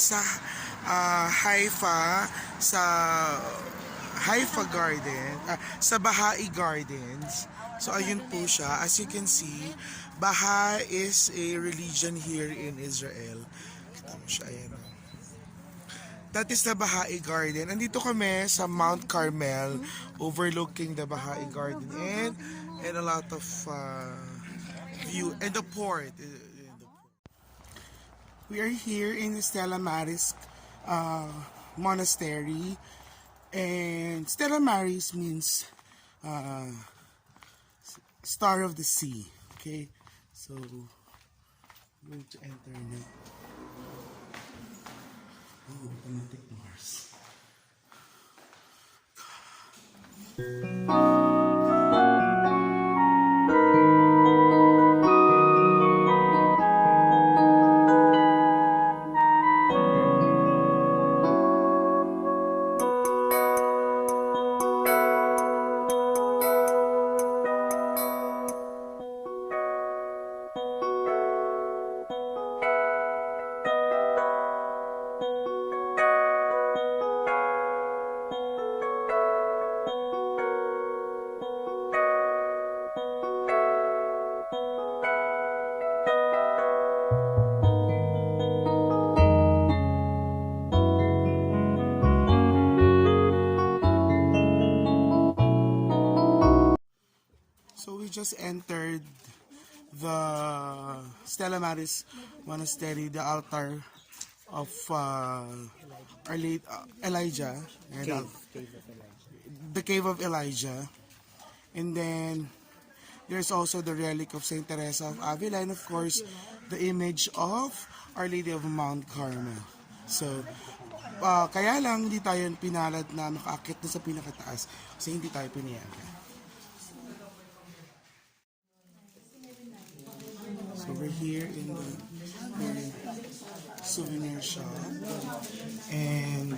Sa Haifa, sa Haifa Garden, sa Baha'i Gardens. So ayun po siya. As you can see, Baha is a religion here in Israel. Kita mo siya, ayan. That is the Baha'i Garden. Andito kami sa Mount Carmel, overlooking the Baha'i Garden and a lot of view and the port. We are here in Stella Maris Monastery, and Stella Maris means Star of the Sea. Okay, so I'm going to enter now. Oh, automatic doors. So we just entered the Stella Maris Monastery, the altar of our late Elijah, the cave of Elijah, and then there's also the relic of Saint Teresa of Avila, and of course the image of Our Lady of Mount Carmel. So kaya lang hindi tayo pinalad na makaakit na sa pinakataas kasi hindi tayo pinayagan. So we're here in the souvenir shop, and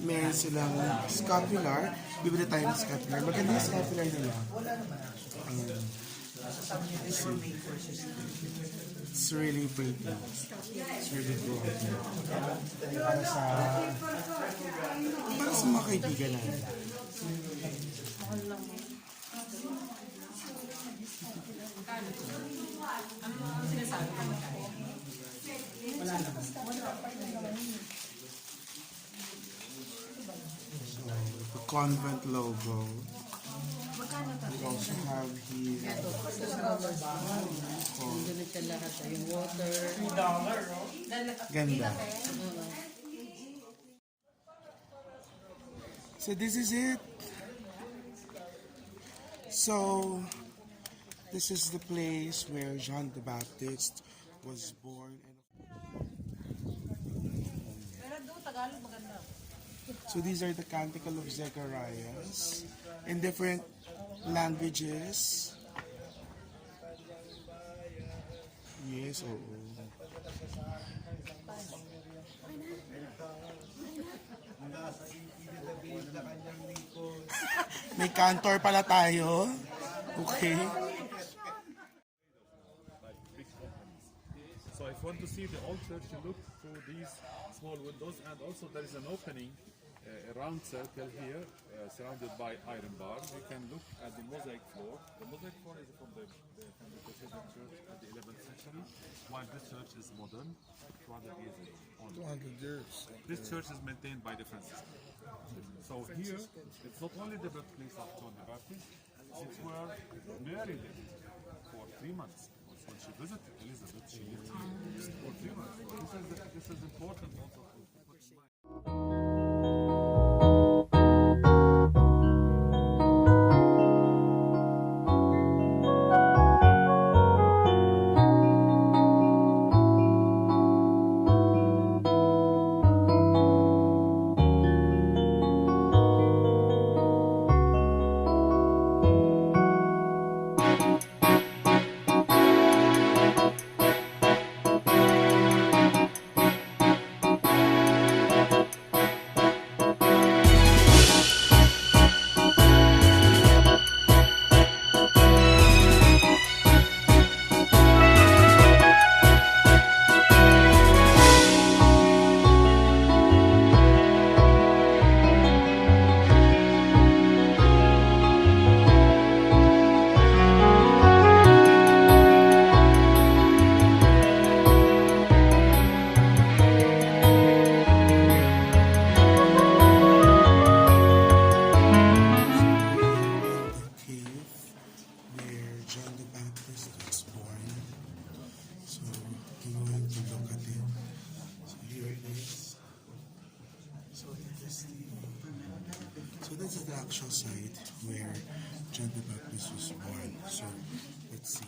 meron silang scapular. Bibili tayo ng scapular. Maganda yung scapular nila. It's really pretty. It's really good. Para sa mga kaibigan natin. The convent logo. We also have here ganda. So this is it. So this is the place where John the Baptist was born. So these are the Canticle of Zechariahs in different languages. Yes, oo. May cantor pala tayo. Okay. So if you want to see the old church, you look through these small windows, and also there is an opening, a round circle here, surrounded by iron bars. You can look at the mosaic floor. The mosaic floor is from the Cathedral Church at the 11th century, while this church is modern, 200 years ago. 200 years. This church is maintained by the Franciscans. So here, it's not only the birthplace of John the Baptist, it's where Mary lived for 3 months. when she visited Elizabeth, she lived here. This is important also to put in mind. So this is the actual site where John the Baptist was born. So let's see.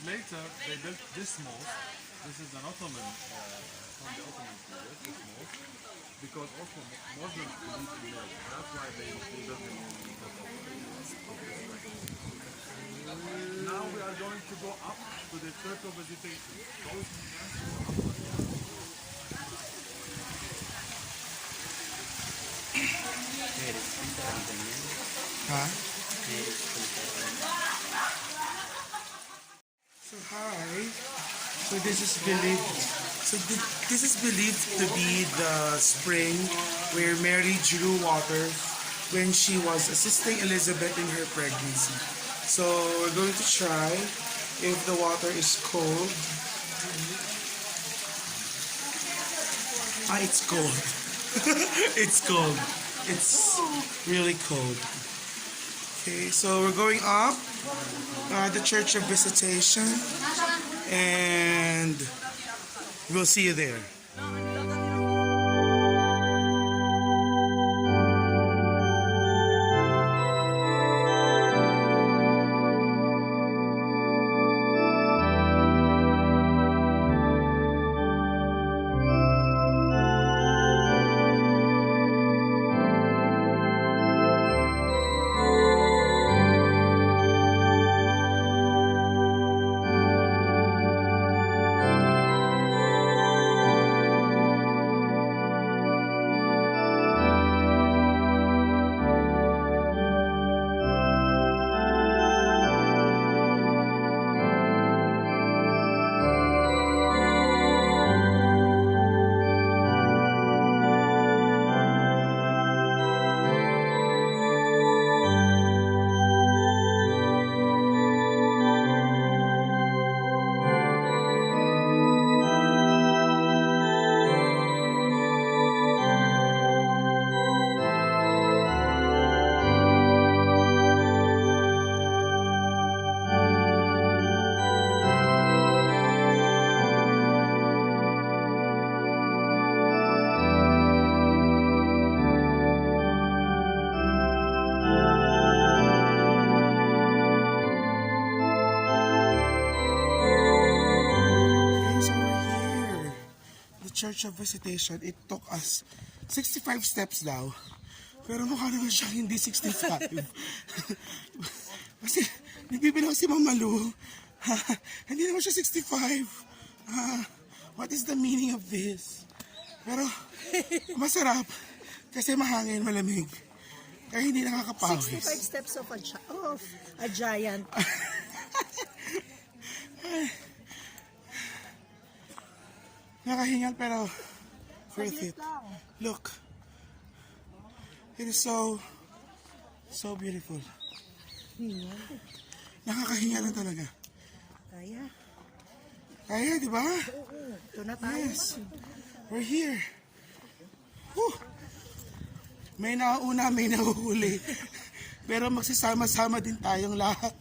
Later, they built this mosque. This is an Ottoman, from the Ottoman period, this mosque, because also Muslims believe in love. That's why they built the mosque. Now we are going to go up to the Church of Visitation. Huh? So hi. So this is believed. This is believed to be the spring where Mary drew water when she was assisting Elizabeth in her pregnancy. So we're going to try if the water is cold. Ah, it's cold. It's cold. It's really cold. Okay, so we're going up the Church of Visitation, and we'll see you there. Church of Visitation, it took us 65 steps daw. Pero mukha naman siyang hindi 65. Kasi, nagbibilang si Mama Lu. Hindi naman siya 65. What is the meaning of this? Pero, masarap. Kasi mahangin, malamig. Kaya hindi nakakapawis. 65 steps of a giant. Nakahingal pero worth it. Look. It is so beautiful. Nakakahingal lang talaga. Kaya. Kaya, di ba? Ito na tayo. Yes. We're here. Whew. May nauna, may nahuhuli. Pero magsasama-sama din tayong lahat.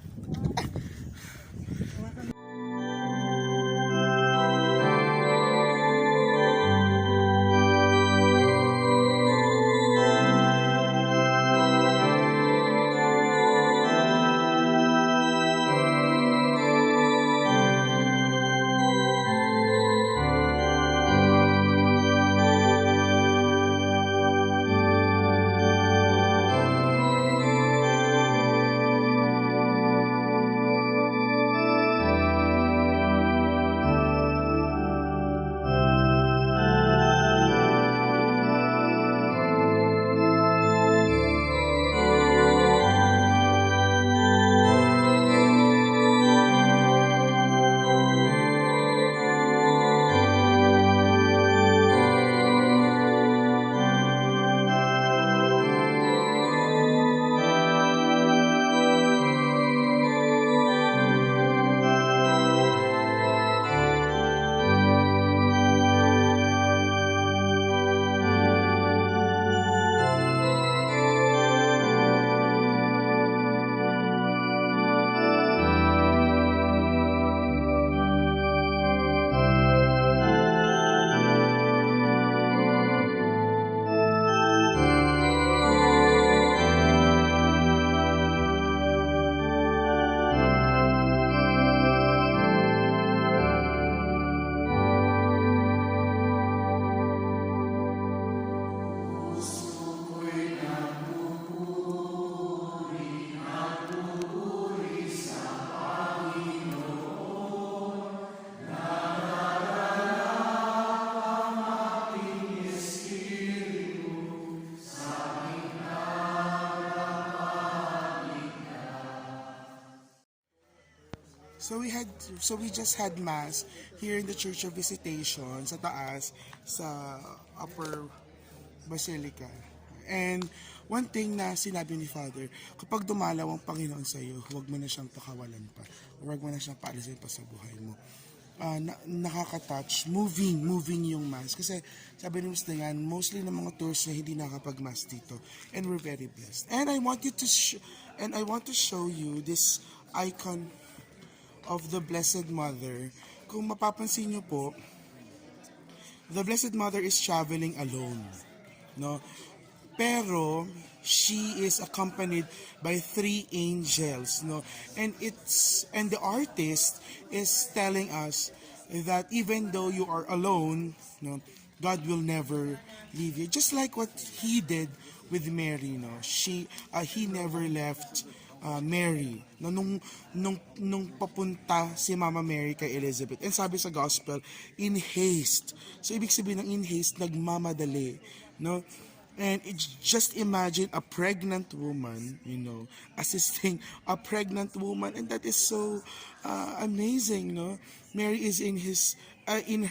So we just had mass here in the Church of Visitation sa taas sa upper basilica. And one thing na sinabi ni Father, kapag dumalaw ang Panginoon sa iyo, huwag mo na siyang pakawalan pa. Huwag mo na siyang paalisin pa sa buhay mo. Nakaka-touch, moving yung mass. Kasi sabi ni Mr. Yan, mostly ng mga tours na hindi nakapag-mass dito. And we're very blessed. And I want to show you this icon of the Blessed Mother. Kung mapapansin niyo po, the Blessed Mother is traveling alone, no? Pero she is accompanied by 3 angels, no? And the artist is telling us that even though you are alone, no, God will never leave you. Just like what he did with Mary, no? He never left Mary, no, nung papunta si Mama Mary kay Elizabeth. And sabi sa gospel, in haste. So ibig sabihin ng in haste, nagmamadali, no? And just imagine a pregnant woman, assisting a pregnant woman, and that is so amazing, no? Mary is in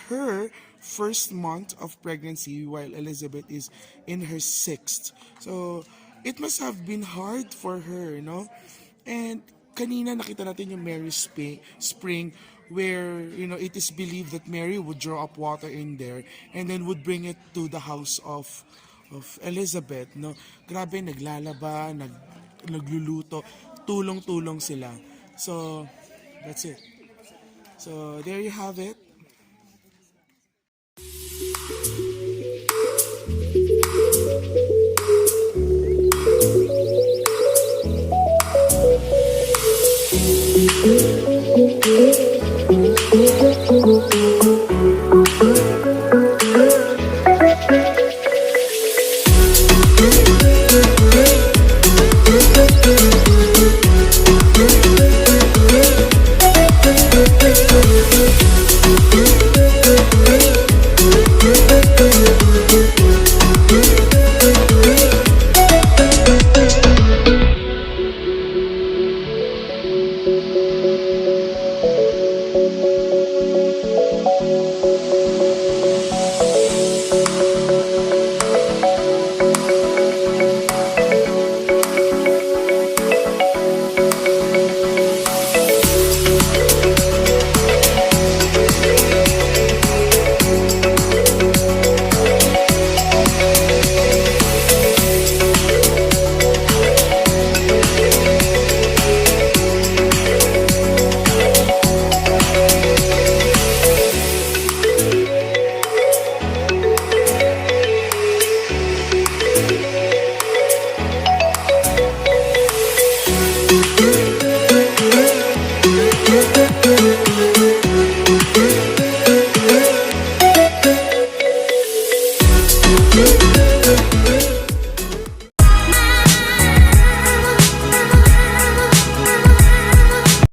her first month of pregnancy, while Elizabeth is in her 6th. So it must have been hard for her, no? And kanina nakita natin yung Mary Spring, where, it is believed that Mary would draw up water in there and then would bring it to the house of Elizabeth, no? Grabe, naglalaba, nagluluto, tulong-tulong sila. So, that's it. So, there you have it.